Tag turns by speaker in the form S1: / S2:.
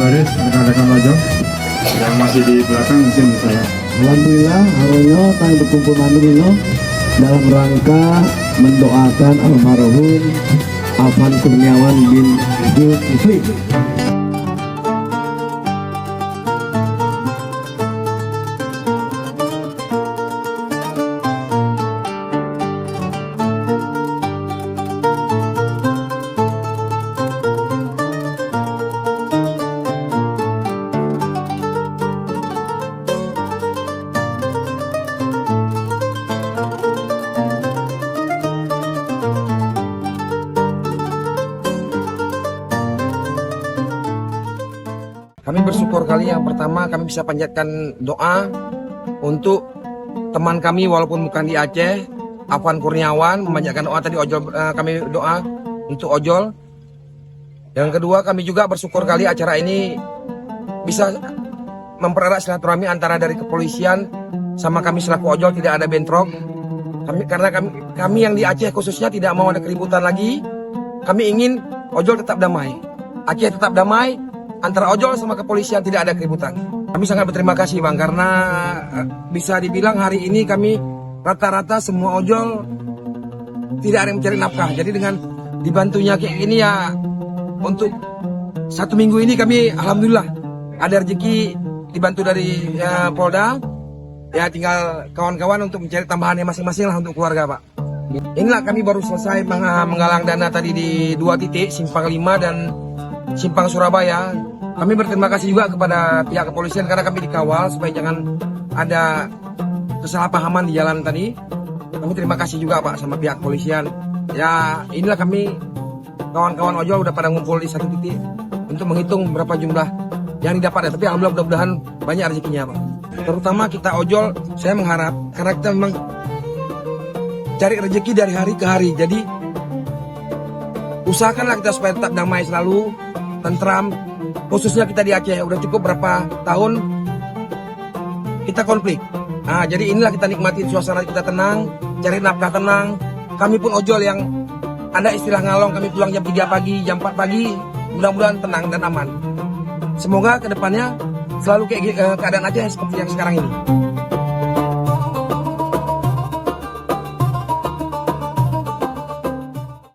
S1: baris rekan-rekan ojol yang masih di belakang mungkin saya.
S2: Alhamdulillah, Haronyo kami berkumpul mandiri dalam rangka mendoakan almarhum Afan Kurniawan bin Zulkifli.
S3: Kami bersyukur kali yang pertama kami bisa panjatkan doa untuk teman kami walaupun bukan di Aceh, Afan Kurniawan, memanjatkan doa tadi ojol, kami doa untuk ojol. Yang kedua kami juga bersyukur kali acara ini bisa mempererat silaturahmi antara dari kepolisian sama kami selaku ojol, tidak ada bentrok. Karena kami yang di Aceh khususnya tidak mau ada keributan lagi. Kami ingin ojol tetap damai, Aceh tetap damai. Antara ojol sama kepolisian tidak ada keributan. Kami sangat berterima kasih Bang, karena bisa dibilang hari ini kami rata-rata semua ojol tidak ada yang mencari nafkah. Jadi dengan dibantunya kayak gini ya, untuk 1 minggu ini kami alhamdulillah ada rezeki dibantu dari Polda. Ya tinggal kawan-kawan untuk mencari tambahannya masing-masing lah untuk keluarga Pak. Inilah kami baru selesai menggalang dana tadi di 2 titik, Simpang 5 dan Simpang Surabaya. Kami berterima kasih juga kepada pihak kepolisian karena kami dikawal supaya jangan ada kesalahpahaman di jalan tadi. Kami terima kasih juga Pak sama pihak kepolisian. Ya inilah kami kawan-kawan ojol udah pada ngumpul di 1 titik untuk menghitung berapa jumlah yang didapat. Tapi alhamdulillah mudah-mudahan banyak rezekinya Pak. Terutama kita ojol, saya mengharap karena kita memang cari rezeki dari hari ke hari. Jadi usahakanlah kita supaya tetap damai selalu, tentram. Khususnya kita di Aceh, udah cukup berapa tahun kita konflik. Nah, jadi inilah kita nikmati suasana kita tenang, cari nafkah tenang. Kami pun ojol yang ada istilah ngalong, kami pulang jam 3 pagi, jam 4 pagi, mudah-mudahan tenang dan aman. Semoga kedepannya selalu kayak keadaan Aceh seperti yang sekarang ini.